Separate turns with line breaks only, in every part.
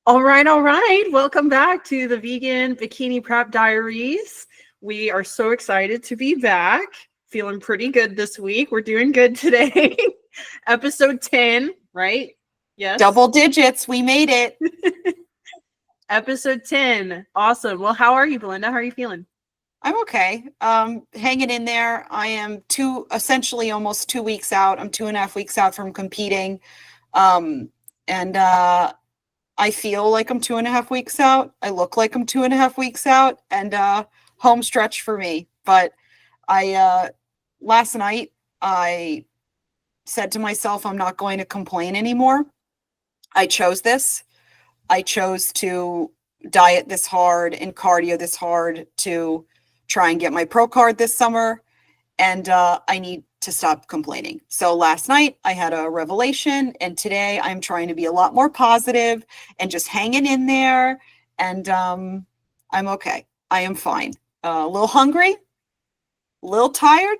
All right, all right. Welcome back to the Vegan Bikini Prep Diaries. We are so excited to be back. Feeling pretty good this week. We're doing good today. Episode 10, right? Yes.
Double digits. We made it.
Episode 10. Awesome. Well, how are you, Belinda? How are you feeling?
I'm okay. Hanging in there. I am essentially almost 2 weeks out. I'm 2.5 weeks out from competing. And I feel like I'm 2.5 weeks out. I look like I'm 2.5 weeks out, and home stretch for me. But last night I said to myself, I'm not going to complain anymore. I chose this. I chose to diet this hard and cardio this hard to try and get my pro card this summer. And I need to stop complaining. So last night I had a revelation, and today I'm trying to be a lot more positive and just hanging in there. And I'm okay. I am fine. A little hungry, a little tired,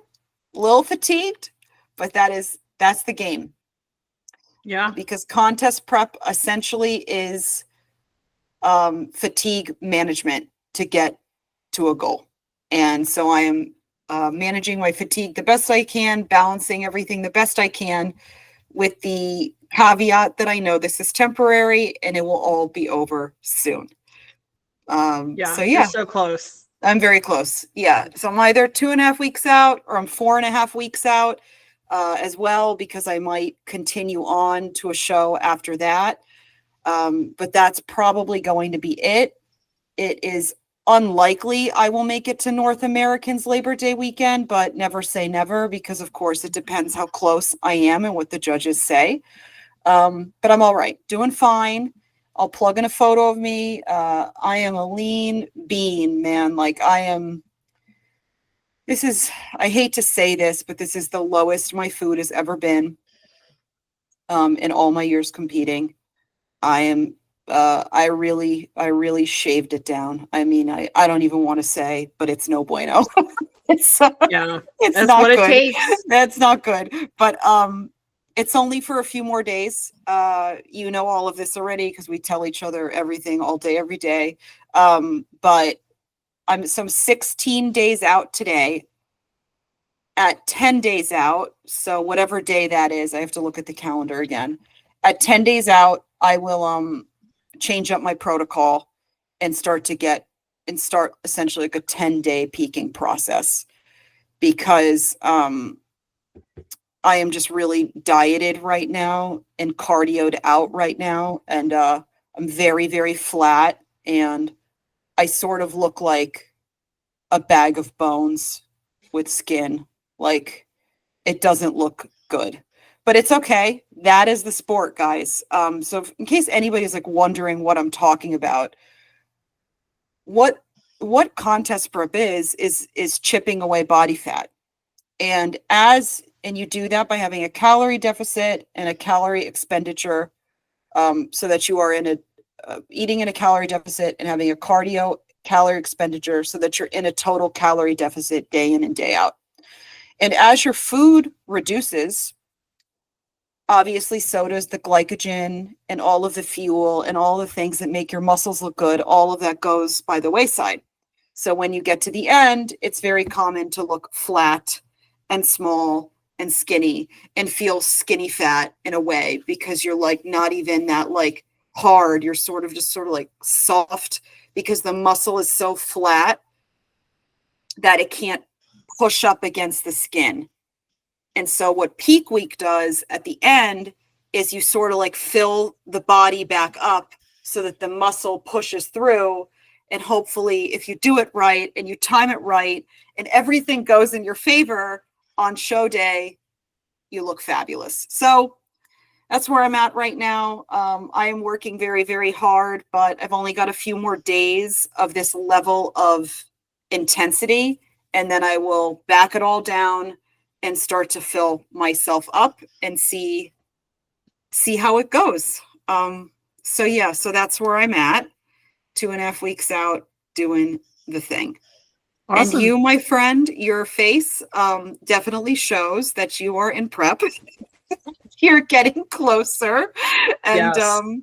a little fatigued, but that's the game.
Yeah.
Because contest prep essentially is fatigue management to get to a goal. And so I am managing my fatigue the best I can, balancing everything the best I can, with the caveat that I know this is temporary and it will all be over soon.
You're so close.
I'm very close. Yeah. So I'm either 2.5 weeks out or I'm 4.5 weeks out as well, because I might continue on to a show after that. But that's probably going to be it. It is unlikely I will make it to North American's Labor Day weekend, but never say never, because of course it depends how close I am and what the judges say. But I'm all right, doing fine. I'll plug in a photo of me. I am a lean bean, man. Like I hate to say this, but this is the lowest my food has ever been in all my years competing. I really shaved it down. I mean, I don't even want to say, but it's no bueno. it's
That's
not
what
good.
it takes.
That's not good. But it's only for a few more days. You know all of this already because we tell each other everything all day, every day. But I'm some 16 days out today. At 10 days out, so whatever day that is, I have to look at the calendar again. At 10 days out, I will change up my protocol and start essentially like a 10-day peaking process, because I am just really dieted right now and cardioed out right now, and I'm very, very flat, and I sort of look like a bag of bones with skin. Like, it doesn't look good. But it's okay. That is the sport, guys. So in case anybody's like wondering what I'm talking about, what contest prep is chipping away body fat. And you do that by having a calorie deficit and a calorie expenditure, so that you are eating in a calorie deficit and having a cardio calorie expenditure so that you're in a total calorie deficit day in and day out. And as your food reduces, obviously so does the glycogen and all of the fuel and all the things that make your muscles look good. All of that goes by the wayside. So when you get to the end, it's very common to look flat and small and skinny and feel skinny fat in a way, because you're like not even that like hard. You're sort of like soft, because the muscle is so flat that it can't push up against the skin. And so what peak week does at the end is you sort of like fill the body back up so that the muscle pushes through. And hopefully if you do it right and you time it right and everything goes in your favor on show day, you look fabulous. So that's where I'm at right now. I am working very, very hard, but I've only got a few more days of this level of intensity, and then I will back it all down and start to fill myself up and see how it goes. So that's where I'm at, 2.5 weeks out doing the thing.
Awesome.
And you, my friend, your face definitely shows that you are in prep. You're getting closer. And
Yes.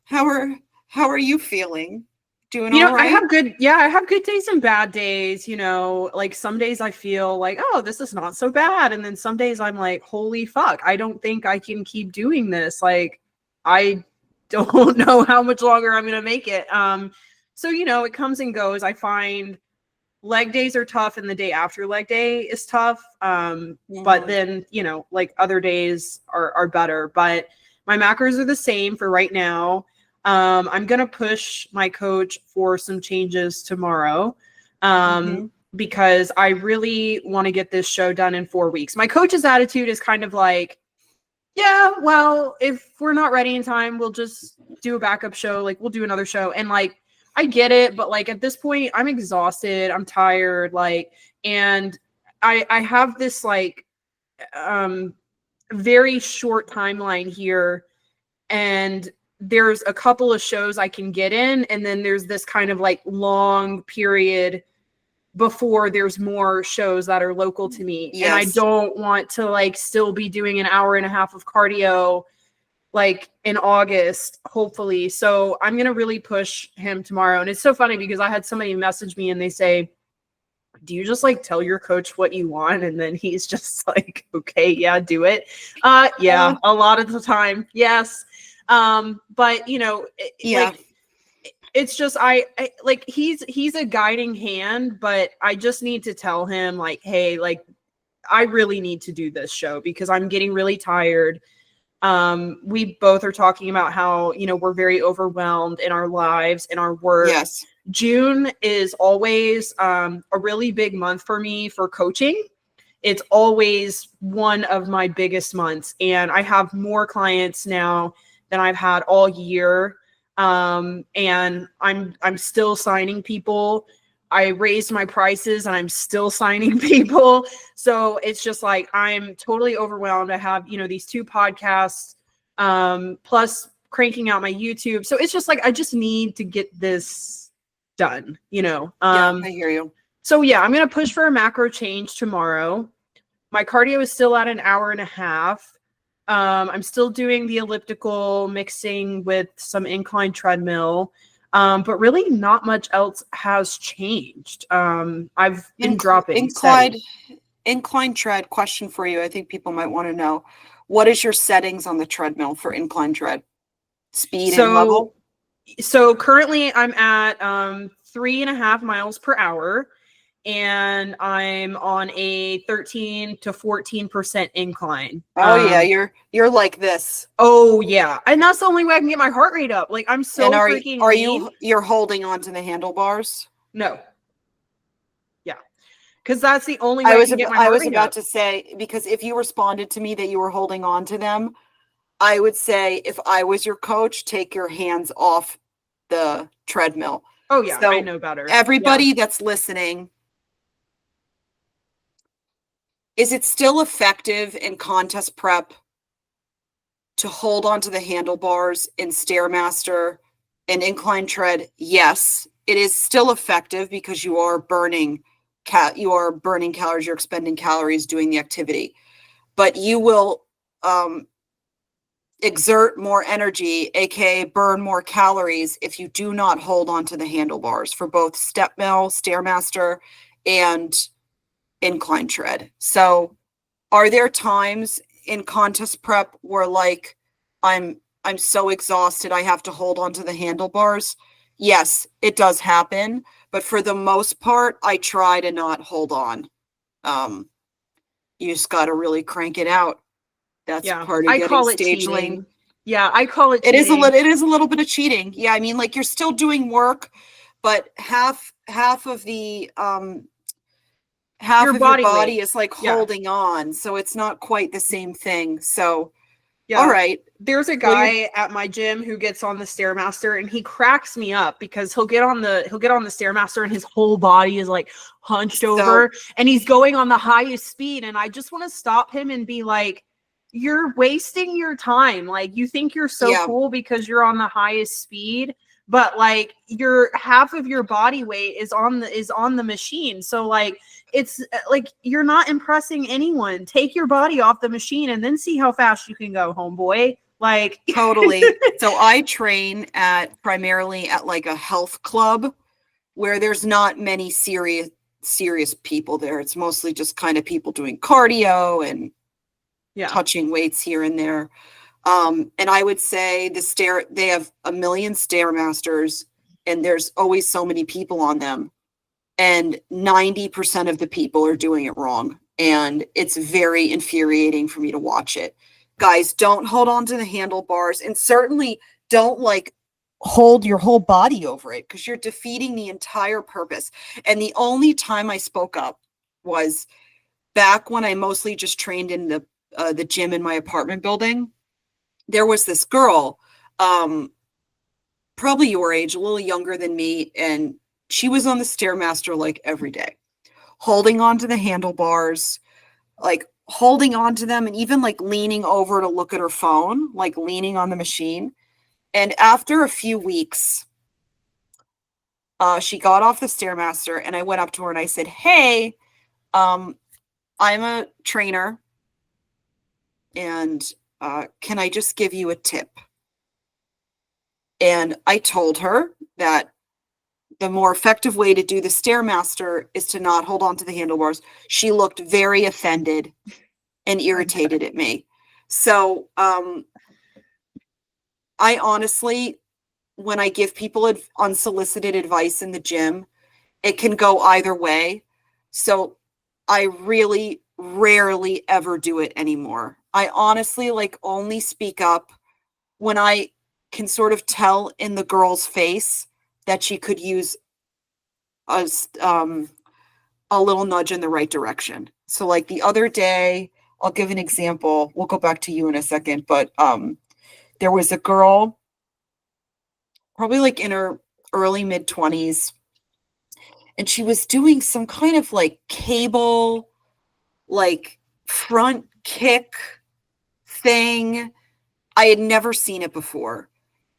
how are How are you feeling? Doing
You
all
know,
right?
I have good days and bad days, you know, like some days I feel like, oh, this is not so bad. And then some days I'm like, holy fuck, I don't think I can keep doing this. Like, I don't know how much longer I'm going to make it. So, you know, it comes and goes. I find leg days are tough and the day after leg day is tough. But then, you know, like other days are better, but my macros are the same for right now. I'm going to push my coach for some changes tomorrow because I really want to get this show done in 4 weeks. My coach's attitude is kind of like, yeah, well, if we're not ready in time, we'll just do a backup show. Like, we'll do another show. And like, I get it, but like at this point, I'm exhausted. I'm tired. Like, and I have this like very short timeline here, and there's a couple of shows I can get in, and then there's this kind of like long period before there's more shows that are local to me.
Yes.
And I don't want to like still be doing an hour and a half of cardio like in August, hopefully. So I'm going to really push him tomorrow. And it's so funny because I had somebody message me and they say, do you just like tell your coach what you want? And then he's just like, okay, yeah, do it. Yeah, a lot of the time. Yes. But you know, like, it's just, I like, he's a guiding hand, but I just need to tell him like, hey, like, I really need to do this show because I'm getting really tired. We both are talking about how, you know, we're very overwhelmed in our lives, in our work.
Yes.
June is always a really big month for me for coaching. It's always one of my biggest months, and I have more clients now than I've had all year. And I'm still signing people. I raised my prices and I'm still signing people. So it's just like, I'm totally overwhelmed. I have, you know, these 2 podcasts, plus cranking out my YouTube. So it's just like, I just need to get this done, you know?
I hear you.
So yeah, I'm going to push for a macro change tomorrow. My cardio is still at an hour and a half. I'm still doing the elliptical, mixing with some incline treadmill. But really not much else has changed. I've been dropping
incline tread. Question for you. I think people might want to know, what is your settings on the treadmill for incline tread? Speed and level?
So currently I'm at 3.5 miles per hour, and I'm on a 13 to 14% incline.
Oh yeah, you're like this.
Oh yeah, and that's the only way I can get my heart rate up. Like, I'm so
and are
freaking.
Are you're holding on to the handlebars?
No. Yeah, because that's the only way I can get my heart rate up.
I was about to say, because if you responded to me that you were holding on to them, I would say, if I was your coach, take your hands off the treadmill.
Oh yeah,
so
I know better.
Everybody that's listening, is it still effective in contest prep to hold onto the handlebars in Stairmaster and incline tread? Yes, it is still effective because you are burning calories, you're expending calories doing the activity, but you will exert more energy, aka burn more calories, if you do not hold onto the handlebars for both step mill, Stairmaster, and incline tread. So are there times in contest prep where like I'm so exhausted I have to hold onto the handlebars? Yes, it does happen, but for the most part I try to not hold on. You just got to really crank it out. That's part of getting stage lane.
Yeah, I call it
cheating. It is a little bit of cheating. Yeah, I mean, like, you're still doing work, but half of the your body is like holding on, so it's not quite the same thing. So yeah. All right.
There's a guy at my gym who gets on the Stairmaster, and he cracks me up because he'll get on the Stairmaster and his whole body is like hunched over, and he's going on the highest speed, and I just want to stop him and be like, you're wasting your time. Like, you think you're so cool because you're on the highest speed, but like your half of your body weight is on the machine. So like, it's like, you're not impressing anyone. Take your body off the machine and then see how fast you can go, homeboy. Like
Totally. So I train primarily at like a health club where there's not many serious people there. It's mostly just kind of people doing cardio and
yeah.
touching weights here and there. And I would say they have a million Stairmasters, and there's always so many people on them. And 90% of the people are doing it wrong. And it's very infuriating for me to watch it. Guys, don't hold on to the handlebars, and certainly don't like hold your whole body over it, because you're defeating the entire purpose. And the only time I spoke up was back when I mostly just trained in the gym in my apartment building. There was this girl, probably your age, a little younger than me, and she was on the Stairmaster like every day, holding on to the handlebars, like holding on to them, and even like leaning over to look at her phone, like leaning on the machine. And after a few weeks, she got off the Stairmaster, and I went up to her and I said, "Hey, I'm a trainer, and can I just give you a tip?" And I told her that the more effective way to do the Stairmaster is to not hold on to the handlebars. She looked very offended and irritated at me. So I honestly, when I give people unsolicited advice in the gym, it can go either way. So I really rarely ever do it anymore. I honestly like only speak up when I can sort of tell in the girl's face that she could use a little nudge in the right direction. So like the other day, I'll give an example. We'll go back to you in a second, but there was a girl, probably like in her early mid 20s, and she was doing some kind of like cable, like front kick thing. I had never seen it before.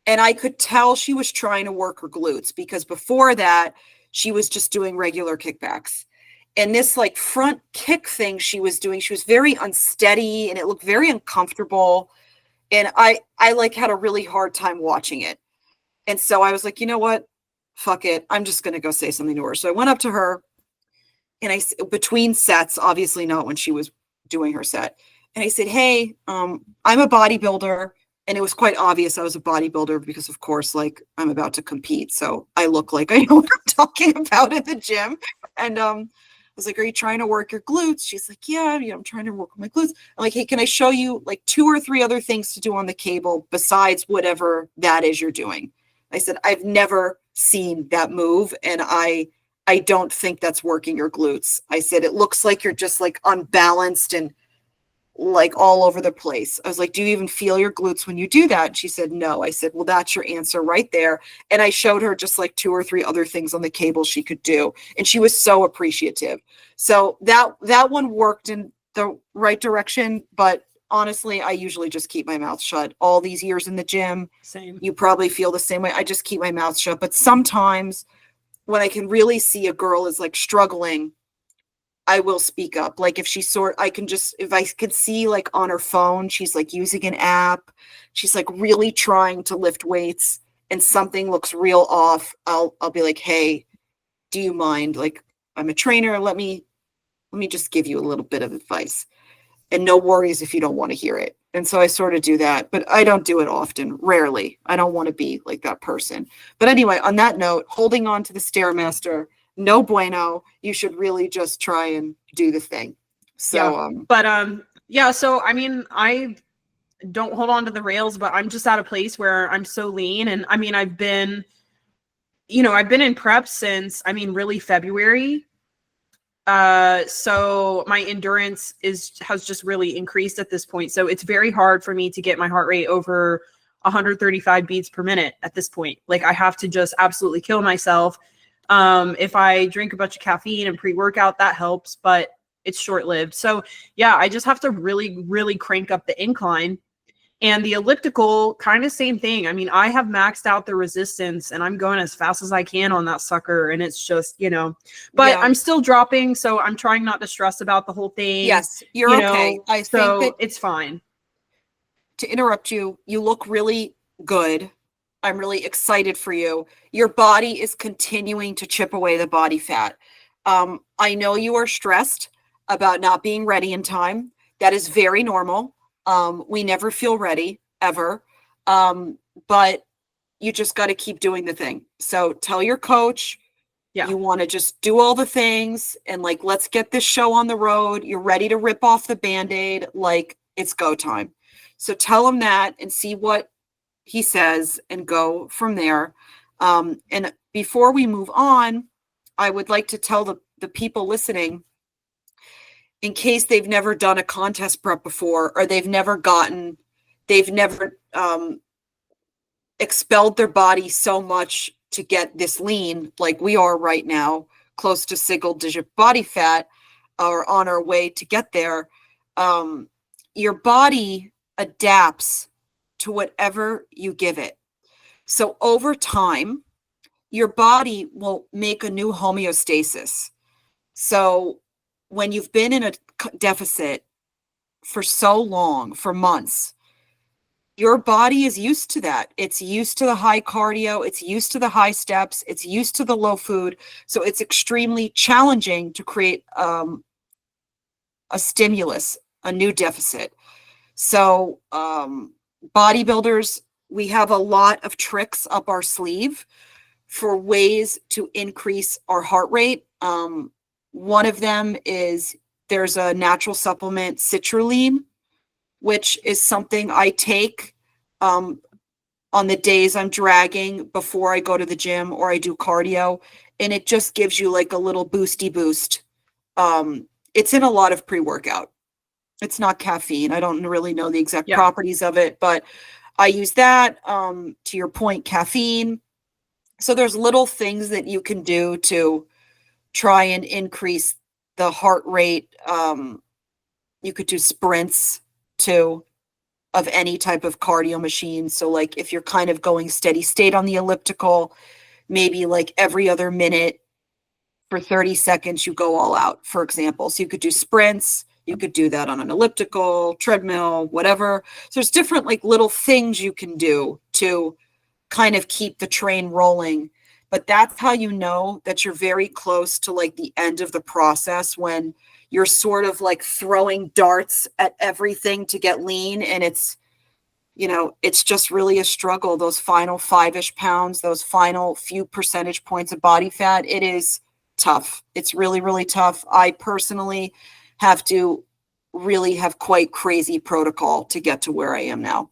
And I could tell she was trying to work her glutes, because before that, she was just doing regular kickbacks. And this like front kick thing she was doing, she was very unsteady and it looked very uncomfortable. And I like had a really hard time watching it. And so I was like, you know what? Fuck it. I'm just going to go say something to her. So I went up to her, and between sets, obviously not when she was doing her set. And I said, "Hey, I'm a bodybuilder." And it was quite obvious I was a bodybuilder because, of course, like I'm about to compete. So I look like I know what I'm talking about at the gym. And I was like, "Are you trying to work your glutes?" She's like, "Yeah, I'm trying to work my glutes." I'm like, "Hey, can I show you like 2 or 3 other things to do on the cable besides whatever that is you're doing?" I said, "I've never seen that move, and I don't think that's working your glutes." I said, "It looks like you're just like unbalanced and like all over the place." I was like, "Do you even feel your glutes when you do that?" And she said, "No." I said, "Well, that's your answer right there." And I showed her just like 2 or 3 other things on the cable she could do. And she was so appreciative. So that one worked in the right direction. But honestly, I usually just keep my mouth shut all these years in the gym.
Same.
You probably feel the same way. I just keep my mouth shut. But sometimes when I can really see a girl is like struggling, I will speak up. Like if I can see like on her phone, she's like using an app, she's like really trying to lift weights and something looks real off, I'll be like, "Hey, do you mind? Like, I'm a trainer. Let me just give you a little bit of advice. And no worries if you don't want to hear it." And so I sort of do that, but I don't do it often, rarely. I don't want to be like that person. But anyway, on that note, holding on to the Stairmaster, no bueno. You should really just try and do the thing. So,
Yeah. But yeah, so I mean, I don't hold on to the rails, but I'm just at a place where I'm so lean. And I mean, I've been in prep since, I mean, really February. So my endurance has just really increased at this point. So it's very hard for me to get my heart rate over 135 beats per minute at this point. Like I have to just absolutely kill myself. If I drink a bunch of caffeine and pre-workout, that helps, but it's short-lived. So yeah, I just have to really, really crank up the incline. And the elliptical, kind of same thing. I mean, I have maxed out the resistance and I'm going as fast as I can on that sucker. And it's just, but
yeah.
I'm still dropping. So I'm trying not to stress about the whole thing.
Yes, you're okay. I think that
it's fine.
to interrupt you. You look really good. I'm really excited for you. Your body is continuing to chip away the body fat. I know you are stressed about not being ready in time. That is very normal. We never feel ready ever. But you just got to keep doing the thing. So tell your coach, you want to just do all the things and like, let's get this show on the road. You're ready to rip off the Band-Aid. Like, it's go time. So tell him that and see what he says and go from there. And before we move on, I would like to tell the people listening, in case they've never done a contest prep before, or they've never expelled their body so much to get this lean like we are right now, close to single digit body fat, or on our way to get there. Your body adapts to whatever you give it. So over time, your body will make a new homeostasis. So when you've been in a deficit for so long, for months, your body is used to that. It's used to the high cardio. It's used to the high steps. It's used to the low food. So it's extremely challenging to create a stimulus, a new deficit. So bodybuilders, we have a lot of tricks up our sleeve for ways to increase our heart rate. One of them is there's a natural supplement, citrulline, which is something I take on the days I'm dragging before I go to the gym or I do cardio. And it just gives you like a little boosty boost. It's in a lot of pre-workout. It's not caffeine. I don't really know the exact properties of it, but I use that. To your point, caffeine. So there's little things that you can do to try and increase the heart rate. You could do sprints too, of any type of cardio machine. So like if you're kind of going steady state on the elliptical, maybe like every other minute for 30 seconds, you go all out, for example. So you could do sprints. You could do that on an elliptical, treadmill, whatever. So there's different like little things you can do to kind of keep the train rolling. But that's how you know that you're very close to like the end of the process, when you're sort of like throwing darts at everything to get lean. And it's, you know, it's just really a struggle. Those final 5-ish pounds, those final few percentage points of body fat, it is tough. It's really, really tough. I personally have to really have quite crazy protocol to get to where I am now.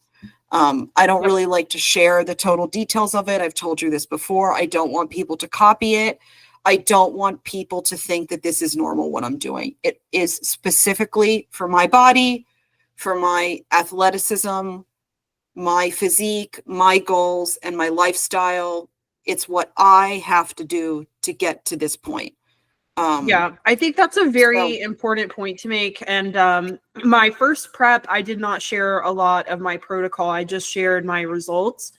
I don't really like to share the total details of it. I've told you this before. I don't want people to copy it. I don't want people to think that this is normal what I'm doing. It is specifically for my body, for my athleticism, my physique, my goals, and my lifestyle. It's what I have to do to get to this point.
I think that's a very important point to make. And my first prep, I did not share a lot of my protocol. I just shared my results.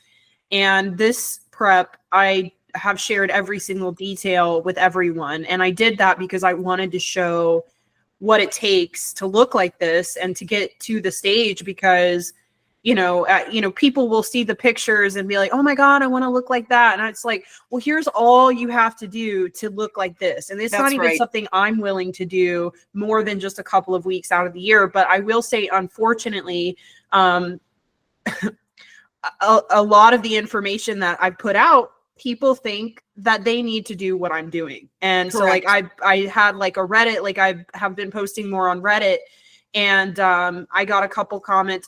And this prep, I have shared every single detail with everyone. And I did that because I wanted to show what it takes to look like this and to get to the stage, because people will see the pictures and be like, oh my God, I want to look like that. And it's like, well, here's all you have to do to lolook like this. And it's not even something I'm willing to do more than just a couple of weeks out of the year. But I will say, unfortunately, a lot of the information that I put out, people think that they need to do what I'm doing. And so like I had like a Reddit, like I have been posting more on Reddit. And I got a couple comments.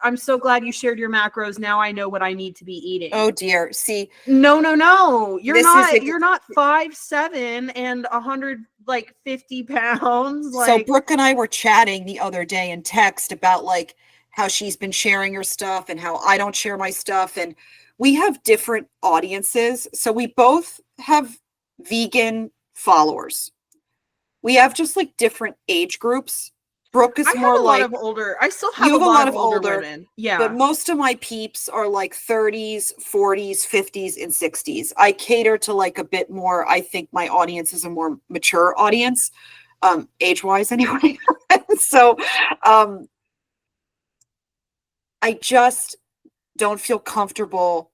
I'm so glad you shared your macros. Now I know what I need to be eating.
Oh dear. See,
no. You're not 5'7" and 150 pounds.
So Brooke and I were chatting the other day in text about like how she's been sharing her stuff and how I don't share my stuff. And we have different audiences. So we both have vegan followers. We have just like different age groups. Brooke is more like
older. I still have a lot of older women. Yeah.
But most of my peeps are like 30s, 40s, 50s, and 60s. I cater to like a bit more. I think my audience is a more mature audience, age-wise anyway. So I just don't feel comfortable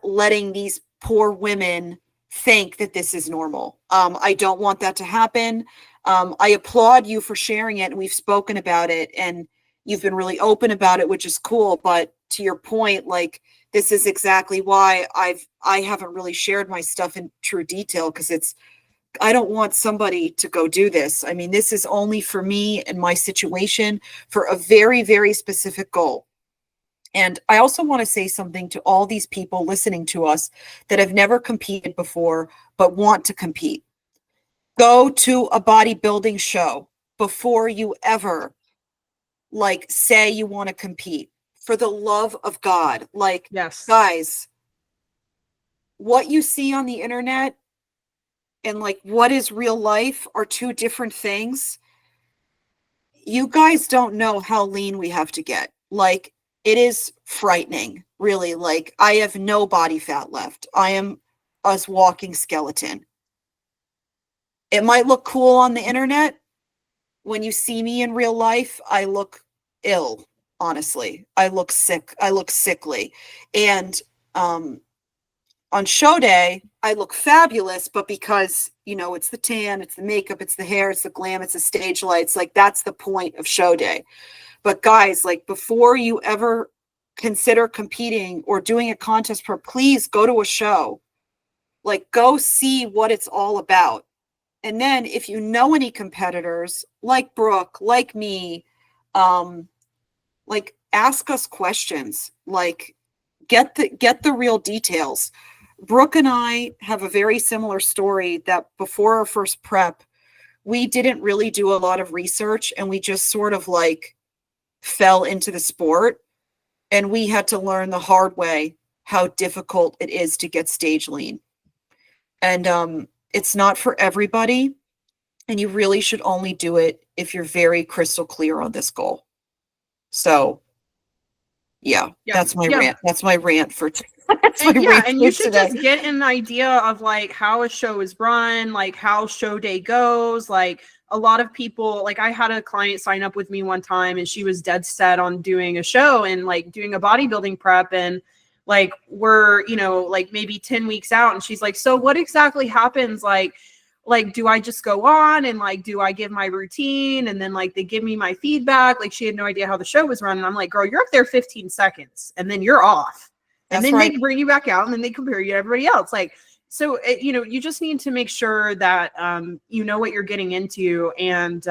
letting these poor women think that this is normal. I don't want that to happen. I applaud you for sharing it, and we've spoken about it, and you've been really open about it, which is cool. But to your point, like, this is exactly why I haven't really shared my stuff in true detail, because I don't want somebody to go do this. I mean, this is only for me and my situation for a very, very specific goal. And I also want to say something to all these people listening to us that have never competed before but want to compete. Go to a bodybuilding show before you ever like say you want to compete. For the love of God. Like,
Yes.
guys, what you see on the internet and like what is real life are two different things. You guys don't know how lean we have to get. Like, it is frightening, really. Like, I have no body fat left. I am a walking skeleton. It might look cool on the internet. When you see me in real life, I look ill, honestly. I look sick. I look sickly. And on show day, I look fabulous, but because, you know, it's the tan, it's the makeup, it's the hair, it's the glam, it's the stage lights. Like, that's the point of show day. But guys, like, before you ever consider competing or doing a contest prep, please go to a show. Like, go see what it's all about. And then if you know any competitors like Brooke, like me, like, ask us questions. Like, get the real details. Brooke and I have a very similar story that before our first prep, we didn't really do a lot of research, and we just sort of like fell into the sport, and we had to learn the hard way how difficult it is to get stage lean. And it's not for everybody, and you really should only do it if you're very crystal clear on this goal. So yeah, that's my rant. That's my rant for
and you should just get an idea of like how a show is run, like how show day goes. Like, a lot of people, like, I had a client sign up with me one time, and she was dead set on doing a show and like doing a bodybuilding prep, and like, we're, you know, like maybe 10 weeks out, and she's like, so what exactly happens? Like, do I just go on and like, do I give my routine and then like they give me my feedback? Like, she had no idea how the show was running. I'm like, girl, you're up there 15 seconds and then you're off. And then they bring you back out, and then they compare you to everybody else. Like, so, you know, you just need to make sure that you know what you're getting into, and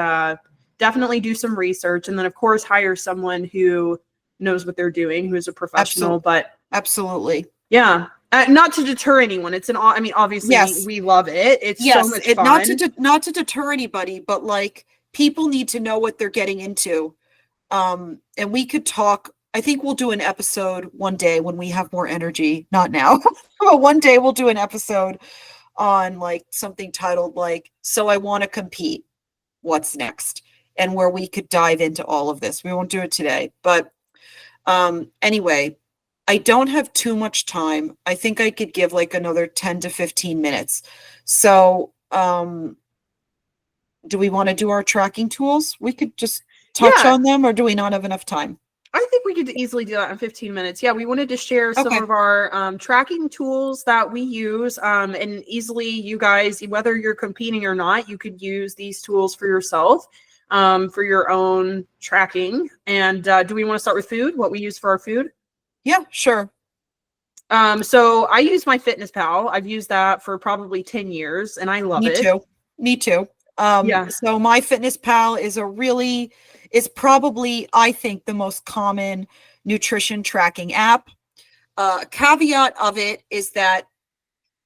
definitely do some research. And then, of course, hire someone who knows what they're doing, who's a professional. But
absolutely.
Yeah. Not to deter anyone. It's I mean, obviously,
yes,
we love it. It's so much fun.
Not to deter anybody, but like, people need to know what they're getting into. And we could talk. I think we'll do an episode one day when we have more energy. Not now, but one day we'll do an episode on like something titled like, "So I Want to Compete. What's next?" And where we could dive into all of this. We won't do it today, but anyway. I don't have too much time. I think I could give like another 10 to 15 minutes. So, do we want to do our tracking tools? We could just touch on them, or do we not have enough time?
I think we could easily do that in 15 minutes. Yeah, we wanted to share some of our tracking tools that we use. And easily, you guys, whether you're competing or not, you could use these tools for yourself, for your own tracking. And do we want to start with food? What we use for our food?
Yeah, sure.
So I use my Fitness Pal. I've used that for probably 10 years, and I love it.
Me too. So my Fitness Pal is probably, I think, the most common nutrition tracking app. Caveat of it is that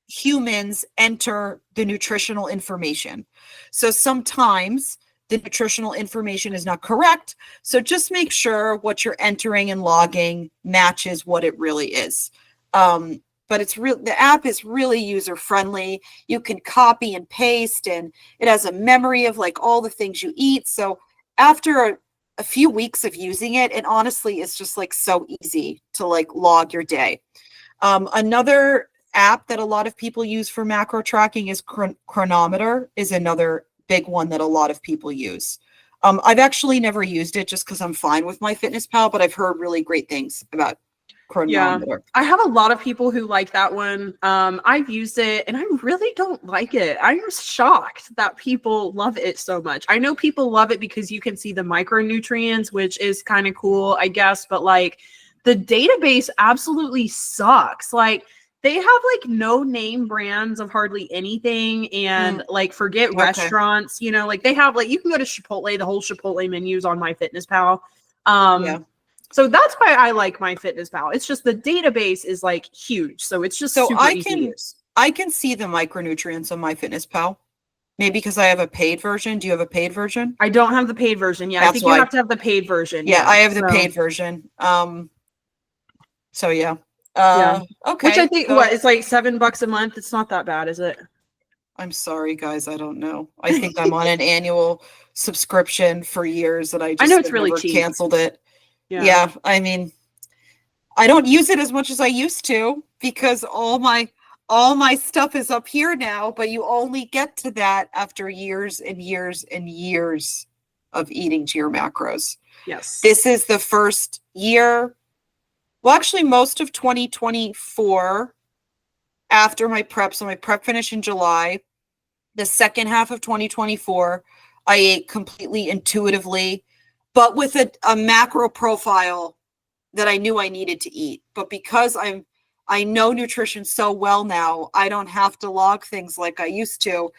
humans enter the nutritional information. So sometimes the nutritional information is not correct. So just make sure what you're entering and logging matches what it really is. But the app is really user friendly. You can copy and paste, and it has a memory of like all the things you eat. So after a few weeks of using it, and honestly, it's just like so easy to like log your day. Another app that a lot of people use for macro tracking is Chronometer, is another big one that a lot of people use. I've actually never used it just because I'm fine with MyFitnessPal, but I've heard really great things about chronometer.
I have a lot of people who like that one. I've used it and I really don't like it. I'm shocked that people love it so much. I know people love it because you can see the micronutrients, which is kind of cool, I guess, but like the database absolutely sucks. Like they have like no name brands of hardly anything, and like forget restaurants, you know, like they have like you can go to Chipotle, the whole Chipotle menus on MyFitnessPal. So that's why I like MyFitnessPal. It's just the database is like huge, so it's just super easy to use.
I can see the micronutrients on MyFitnessPal. Maybe because I have a paid version. Do you have a paid version?
I don't have the paid version. Yeah, I think you have to have the paid version.
Yeah, I have the paid version. So yeah. Okay.
Which I think it's like $7 a month. It's not that bad, is it?
I'm sorry, guys. I don't know. I think I'm on an annual subscription for years, and I
know it's really cheap.
Canceled it. Yeah, I mean, I don't use it as much as I used to because all my stuff is up here now, but you only get to that after years and years and years of eating to your macros.
Yes.
This is the first year, well, actually most of 2024 after my prep. So my prep finished in July. The second half of 2024, I ate completely intuitively, but with a macro profile that I knew I needed to eat. But because I know nutrition so well now, I don't have to log things like I used to.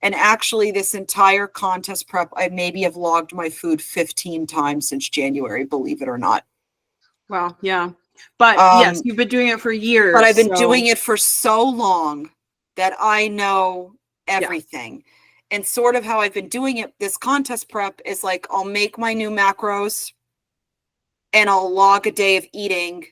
And actually this entire contest prep, I maybe have logged my food 15 times since January, believe it or not.
Wow. Yeah. But yes, you've been doing it for years.
But I've been doing it for so long that I know everything. And sort of how I've been doing it, this contest prep is like, I'll make my new macros and I'll log a day of eating,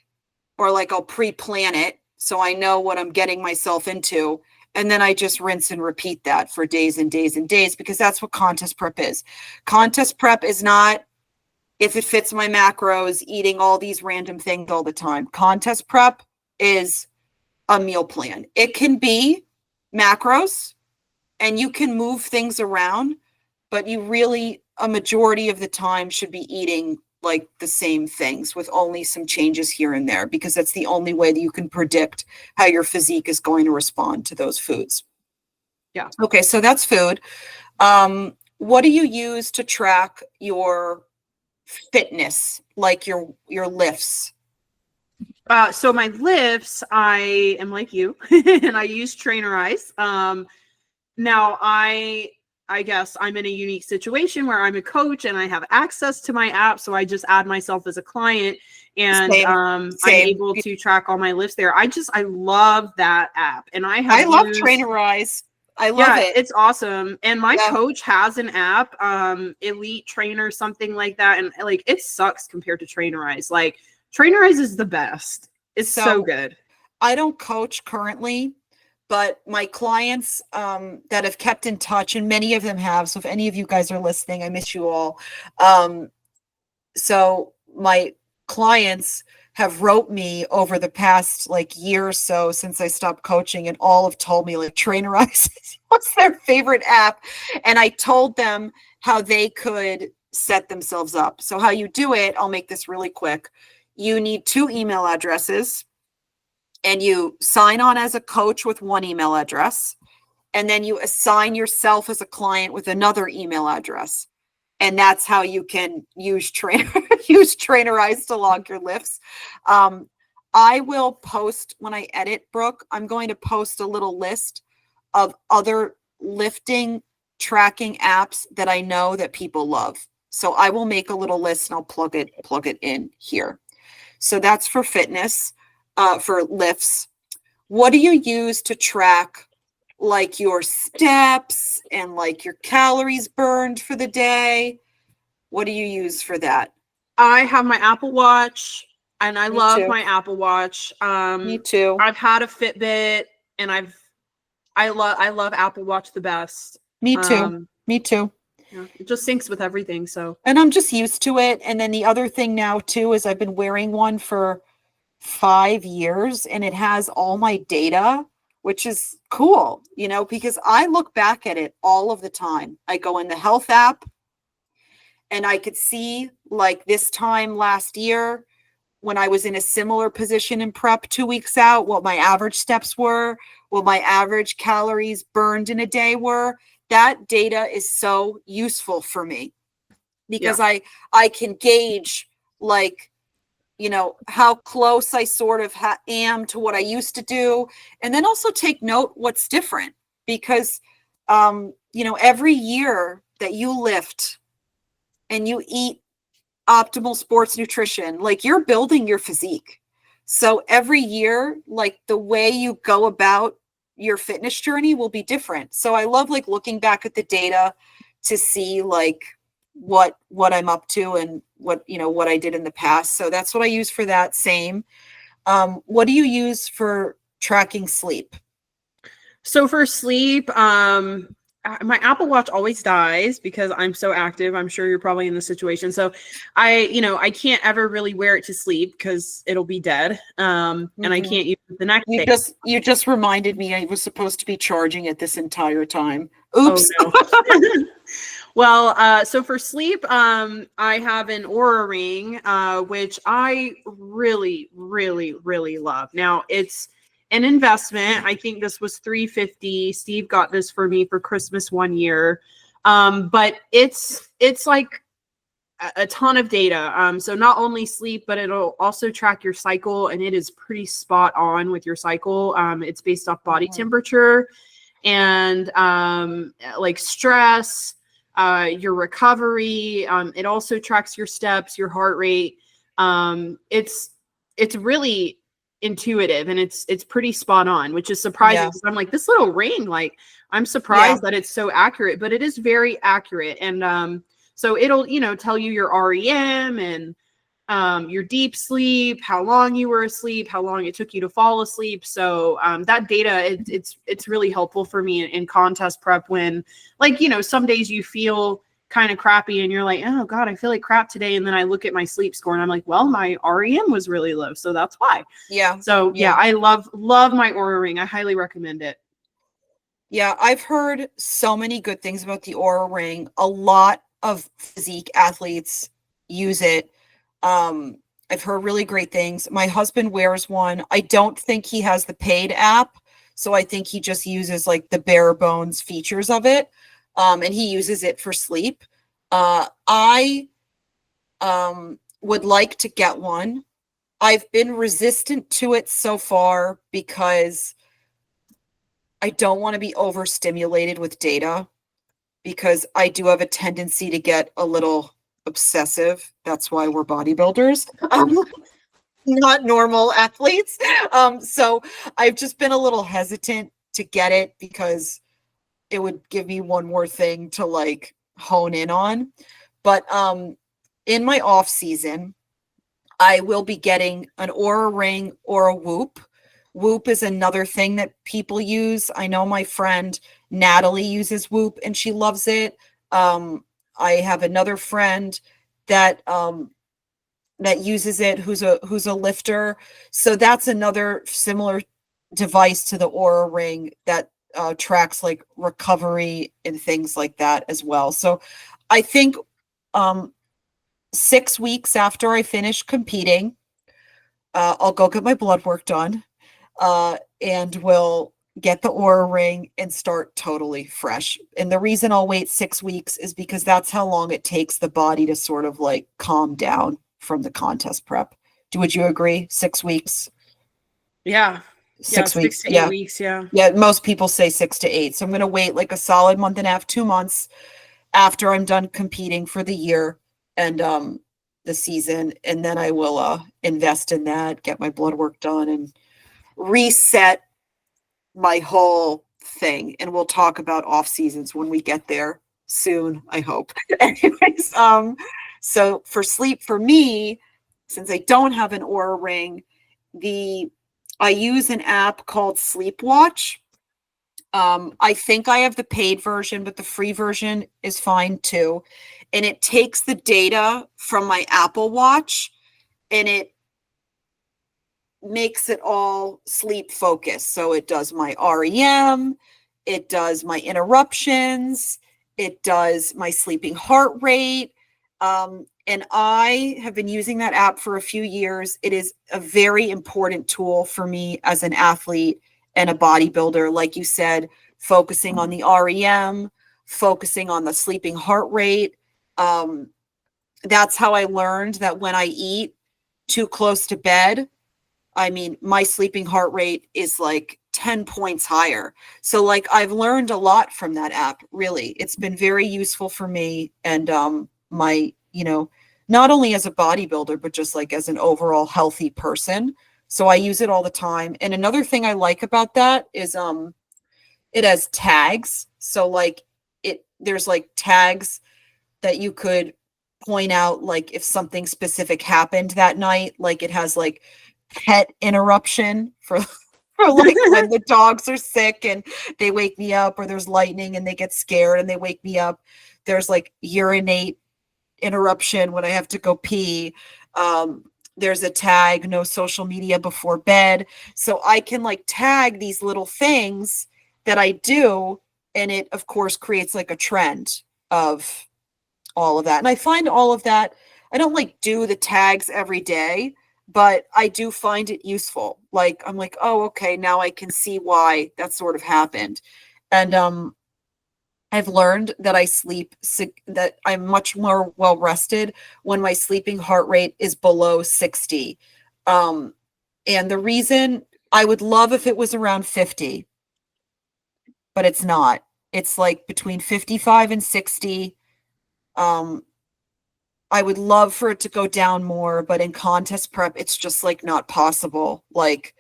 or like I'll pre-plan it so I know what I'm getting myself into. And then I just rinse and repeat that for days and days and days, because that's what contest prep is. Contest prep is not, if it fits my macros, eating all these random things all the time. Contest prep is a meal plan. It can be macros and you can move things around, but you really, a majority of the time, should be eating like the same things with only some changes here and there, because that's the only way that you can predict how your physique is going to respond to those foods.
Yeah.
Okay, so that's food. What do you use to track your fitness, like your lifts?
So my lifts, I am like you, and I use Trainerize. Now I guess I'm in a unique situation where I'm a coach and I have access to my app, so I just add myself as a client, and I'm able to track all my lifts there. I love that app, and I love
Trainerize. I love it.
It's awesome. And my coach has an app, Elite Trainer, something like that, and like it sucks compared to Trainerize. Like Trainerize is the best. It's so good.
I don't coach currently, but my clients that have kept in touch, and many of them have, so if any of you guys are listening, I miss you all. So my clients have wrote me over the past like year or so since I stopped coaching, and all have told me like Trainerize what's their favorite app. And I told them how they could set themselves up. So how you do it, I'll make this really quick. You need 2 email addresses, and you sign on as a coach with 1 email address, and then you assign yourself as a client with another email address. And that's how you can use Trainerize to log your lifts. I will post, when I edit, Brooke, I'm going to post a little list of other lifting tracking apps that I know that people love. So I will make a little list and I'll plug it in here. So that's for fitness, for lifts. What do you use to track like your steps and like your calories burned for the day? What do you use for that?
I have my Apple Watch, and I love my Apple Watch.
Me too.
I've had a Fitbit, and I love Apple Watch the best.
Me too. Me too.
Yeah, it just syncs with everything. So,
and I'm just used to it. And then the other thing now too is I've been wearing one for 5 years, and it has all my data, which is cool, you know, because I look back at it all of the time. I go in the health app And I could see, like, this time last year, when I was in a similar position in prep 2 weeks out, what my average steps were, what my average calories burned in a day were. That data is so useful for me because I can gauge, like, how close I sort of am to what I used to do. And then also take note what's different, because, every year that you lift and you eat optimal sports nutrition, like, you're building your physique. So every year, like, the way you go about your fitness journey will be different. So I love, like, looking back at the data to see, like, what I'm up to and what I did in the past. So that's what I use for that. Same. What do you use for tracking sleep?
So for sleep, my Apple Watch always dies because I'm so active. I'm sure you're probably in the situation. So I can't ever really wear it to sleep because it'll be dead. And I can't use it the next day.
You just reminded me I was supposed to be charging it this entire time.
Oh,
Oops.
no. Well, so for sleep, I have an Aura ring, which I really, really, really love. Now, it's an investment. I think this was $350. Steve got this for me for Christmas one year. But it's like a ton of data. So not only sleep, but it'll also track your cycle, and it is pretty spot on with your cycle. It's based off body temperature and like stress, your recovery. It also tracks your steps, your heart rate. It's really intuitive, and it's pretty spot on, which is surprising because I'm like, this little ring, like, I'm surprised that it's so accurate, but it is very accurate. And so it'll tell you your REM and your deep sleep, how long you were asleep, how long it took you to fall asleep. So that data, it's really helpful for me in contest prep when, like, some days you feel kind of crappy and you're like, oh God, I feel like crap today. And then I look at my sleep score and I'm like, well, my REM was really low. So that's why.
Yeah.
So yeah, I love my Aura ring. I highly recommend it.
Yeah, I've heard so many good things about the Aura ring. A lot of physique athletes use it. I've heard really great things. My husband wears one. I don't think he has the paid app, so I think he just uses, like, the bare bones features of it. And he uses it for sleep. I would like to get one. I've been resistant to it so far because I don't want to be overstimulated with data, because I do have a tendency to get a little obsessive. That's why we're bodybuilders, not normal athletes. So I've just been a little hesitant to get it because it would give me one more thing to, like, hone in on. But in my off season, I will be getting an Aura ring or a Whoop. Whoop is another thing that people use. I know my friend Natalie uses Whoop and she loves it. I have another friend that that uses it who's a lifter. So that's another similar device to the Aura ring that tracks, like, recovery and things like that as well. So I think 6 weeks after I finish competing, I'll go get my blood work done. And we'll get the Aura ring and start totally fresh. And the reason I'll wait 6 weeks is because that's how long it takes the body to sort of, like, calm down from the contest prep. Would you agree? 6 weeks?
Yeah.
6 weeks.
6 to 8 weeks. Yeah.
Yeah. Most people say 6 to 8. So I'm going to wait like a solid month and a half, 2 months after I'm done competing for the year and the season. And then I will invest in that, get my blood work done, and reset my whole thing. And we'll talk about off seasons when we get there soon, I hope. Anyways, so for sleep, for me, since I don't have an Aura ring, I use an app called Sleepwatch. I think I have the paid version, but the free version is fine too. And it takes the data from my Apple Watch and it makes it all sleep focused. So it does my REM, it does my interruptions, it does my sleeping heart rate. And I have been using that app for a few years. It is a very important tool for me as an athlete and a bodybuilder. Like you said, focusing on the REM, focusing on the sleeping heart rate. That's how I learned that when I eat too close to bed, I mean, my sleeping heart rate is like 10 points higher. So like I've learned a lot from that app, really. It's been very useful for me and my, not only as a bodybuilder, but just like as an overall healthy person. So I use it all the time. And another thing I like about that is it has tags. So like there's like tags that you could point out, like if something specific happened that night, like it has like pet interruption for like when the dogs are sick and they wake me up, or there's lightning and they get scared and they wake me up. There's like urinate interruption when I have to go pee. There's a tag, no social media before bed. So I can like tag these little things that I do. And it, of course, creates like a trend of all of that. And I find all of that, I don't like do the tags every day, but I do find it useful. Like, I'm like, oh, okay, now I can see why that sort of happened. And I've learned that that I'm much more well rested when my sleeping heart rate is below 60. And the reason, I would love if it was around 50, but it's not. It's like between 55 and 60. I would love for it to go down more, but in contest prep, it's just like not possible. Like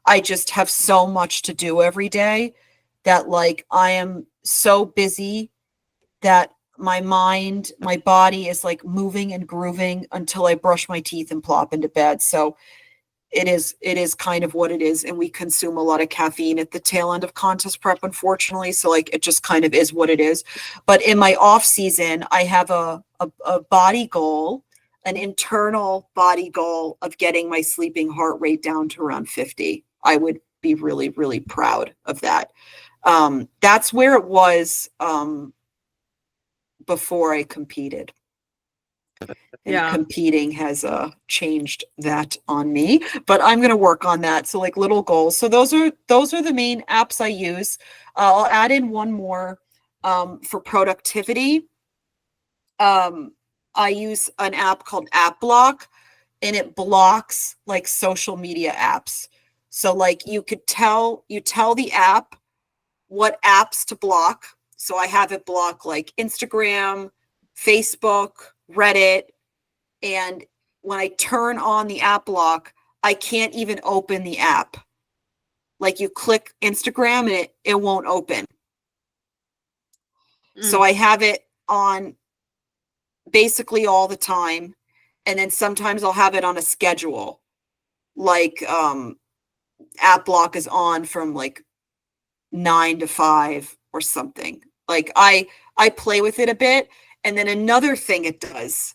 I just have so much to do every day that like I am so busy that my mind, my body is like moving and grooving until I brush my teeth and plop into bed. So it is kind of what it is. And we consume a lot of caffeine at the tail end of contest prep, unfortunately. So like it just kind of is what it is. But in my off season, I have a body goal, an internal body goal of getting my sleeping heart rate down to around 50. I would be really, really proud of that. That's where it was before I competed. And competing has changed that on me, but I'm going to work on that. So like little goals. So those are the main apps I use. I'll add in one more for productivity. I use an app called App Block, and it blocks like social media apps. So like you tell the app what apps to block. So I have it block like Instagram, Facebook, Reddit. And when I turn on the app block, I can't even open the app. Like you click Instagram and it won't open. So I have it on basically all the time. And then sometimes I'll have it on a schedule. Like app block is on from like 9 to 5 or something. Like I play with it a bit. And then another thing it does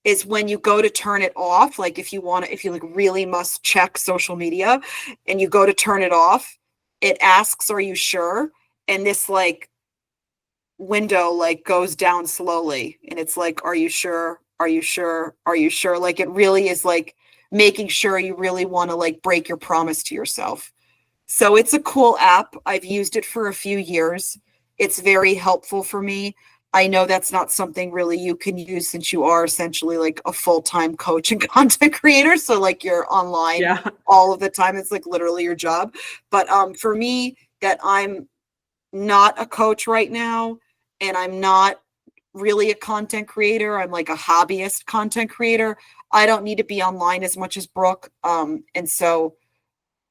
is when you go to turn it off, like if you like really must check social media and you go to turn it off, it asks, are you sure? And this like window like goes down slowly. And it's like, are you sure? Are you sure? Are you sure? Like it really is like making sure you really want to like break your promise to yourself. So it's a cool app. I've used it for a few years. It's very helpful for me. I know that's not something really you can use since you are essentially like a full-time coach and content creator. So like you're online all of the time. It's like literally your job. But for me, that I'm not a coach right now and I'm not really a content creator. I'm like a hobbyist content creator. I don't need to be online as much as Brooke. And so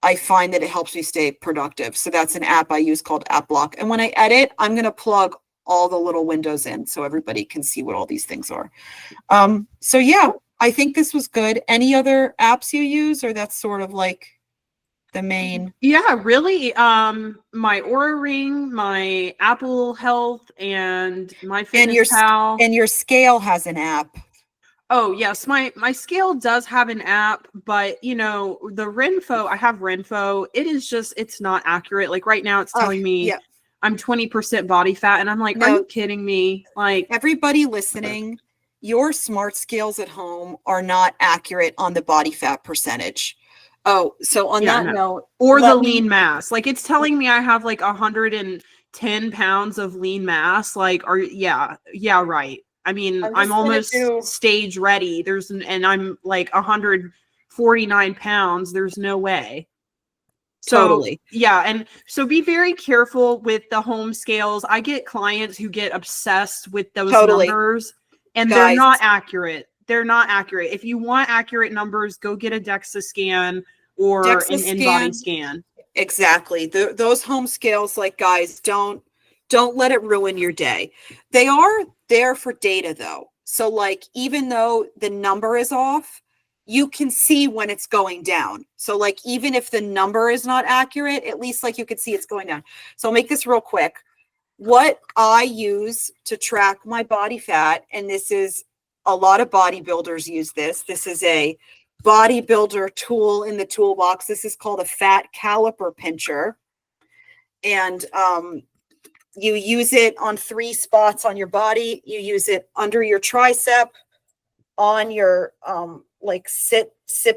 I find that it helps me stay productive. So that's an app I use called App Block. And when I edit, I'm going to plug all the little windows in so everybody can see what all these things are. So yeah, I think this was good. Any other apps you use, or that's sort of like the main?
Yeah, really. My Aura Ring, my Apple Health, and my Fitness Pal.
And your scale has an app.
Oh yes, my scale does have an app, but the Renfo, I have Renfo. It is just, it's not accurate. Like right now it's telling me I'm 20% body fat, and I'm like, are you kidding me? Like
everybody listening, your smart scales at home are not accurate on the body fat percentage. Oh, so on
Yeah,
that
no.
note,
Or the
let me,
lean mass. Like it's telling me I have like 110 pounds of lean mass. Like, yeah, right. I mean,
I'm
I'm
just gonna
almost
do,
stage ready. And I'm like 149 pounds. There's no way. So
totally,
yeah, and so be very careful with the home scales. I get clients who get obsessed with those
totally,
numbers, and they're
guys,
not accurate. They're not accurate. If you want accurate numbers, go get a DEXA scan or
DEXA
an in-body
scan,
scan.
exactly. Those home scales, like, guys, don't let it ruin your day. They are there for data though. So like, even though the number is off, you can see when it's going down. So like, even if the number is not accurate, at least like you can see it's going down. So I'll make this real quick. What I use to track my body fat, and this is a lot of bodybuilders use this. This is a bodybuilder tool in the toolbox. This is called a fat caliper pincher. And you use it on 3 spots on your body. You use it under your tricep, on your like sit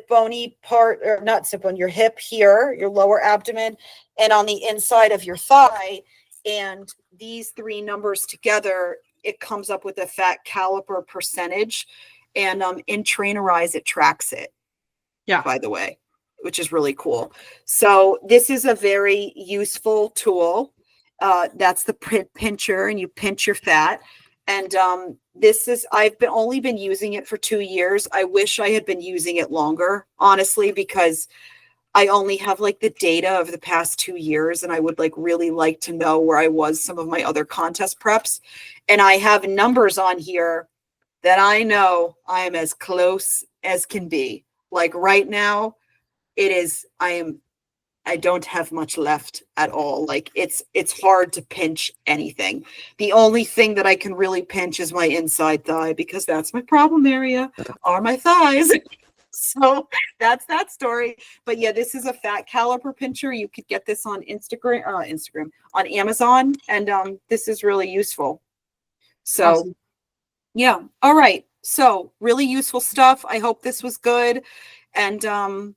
bony part, or not sit bone, your hip here, your lower abdomen, and on the inside of your thigh. And these 3 numbers together, it comes up with a fat caliper percentage. And in Trainerize, it tracks it.
Yeah.
By the way, which is really cool. So this is a very useful tool. That's the pincher, and you pinch your fat. And this is, only been using it for 2 years. I wish I had been using it longer, honestly, because I only have like the data of the past 2 years, and I would like really like to know where I was some of my other contest preps. And I have numbers on here that I know I am as close as can be. Like right now, I don't have much left at all. Like it's hard to pinch anything. The only thing that I can really pinch is my inside thigh, because that's my problem area, are my thighs. So that's that story. But yeah, this is a fat caliper pincher. You could get this on Instagram, on Amazon, and this is really useful. So
Awesome.
yeah. All right. So really useful stuff. I hope this was good. And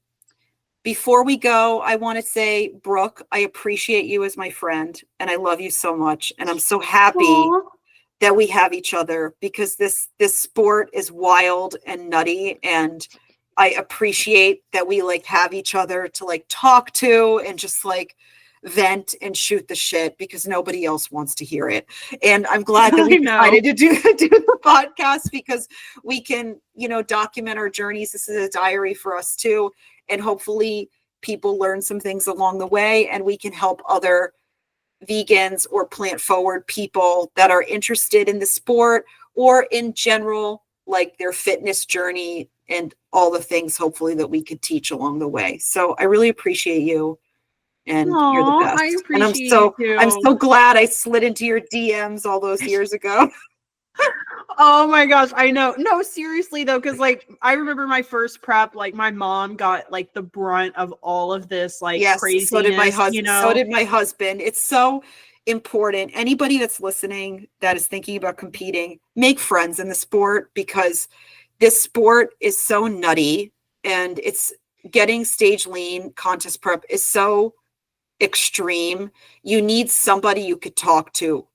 before we go, I want to say, Brooke, I appreciate you as my friend, and I love you so much. And I'm so happy
Aww.
that we have each other, because this sport is wild and nutty, and I appreciate that we like have each other to like talk to and just like vent and shoot the shit, because nobody else wants to hear it. And I'm glad that we decided to do the podcast, because we can, document our journeys. This is a diary for us too. And hopefully people learn some things along the way, and we can help other vegans or plant forward people that are interested in the sport, or in general, like their fitness journey, and all the things hopefully that we could teach along the way. So I really appreciate you, and you're the
Aww,
best.
I
And
appreciate you
I'm
too.
so glad I slid into your DMs all those years ago.
Oh my gosh, I know. No, seriously though, because like I remember my first prep, like my mom got like the brunt of all of this like
Yes,
craziness,
so did my husband. So did my husband. It's so important. Anybody that's listening that is thinking about competing, make friends in the sport, because this sport is so nutty, and it's getting stage lean contest prep is so extreme. You need somebody you could talk to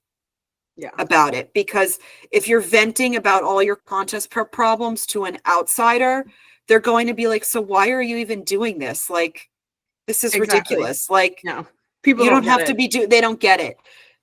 about it, because if you're venting about all your contest prep problems to an outsider, they're going to be like, so why are you even doing this? Like, this is ridiculous. Like,
no, people
you
don't
don't have
get
to
it.
be they don't get it.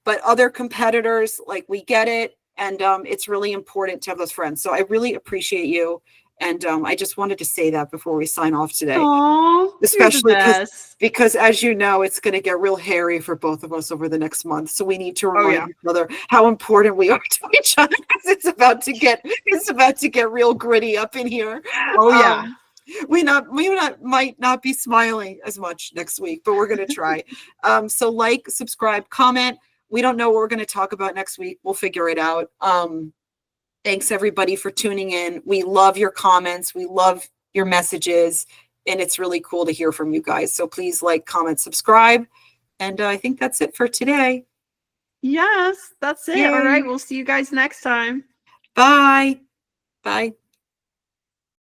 But other competitors, like, we get it. And it's really important to have those friends. So I really appreciate you. And I just wanted to say that before we sign off today.
Aww,
Especially
because
because as you know, it's going to get real hairy for both of us over the next month. So we need to remind each other how important we are to each other, because it's about to get real gritty up in here.
Oh yeah.
We might not be smiling as much next week, but we're going to try. So like, subscribe, comment. We don't know what we're going to talk about next week. We'll figure it out. Thanks everybody for tuning in. We love your comments. We love your messages, and it's really cool to hear from you guys. So please like, comment, subscribe. And I think that's it for today.
Yes, that's it.
Yay.
All right, we'll see you guys next time.
Bye. Bye.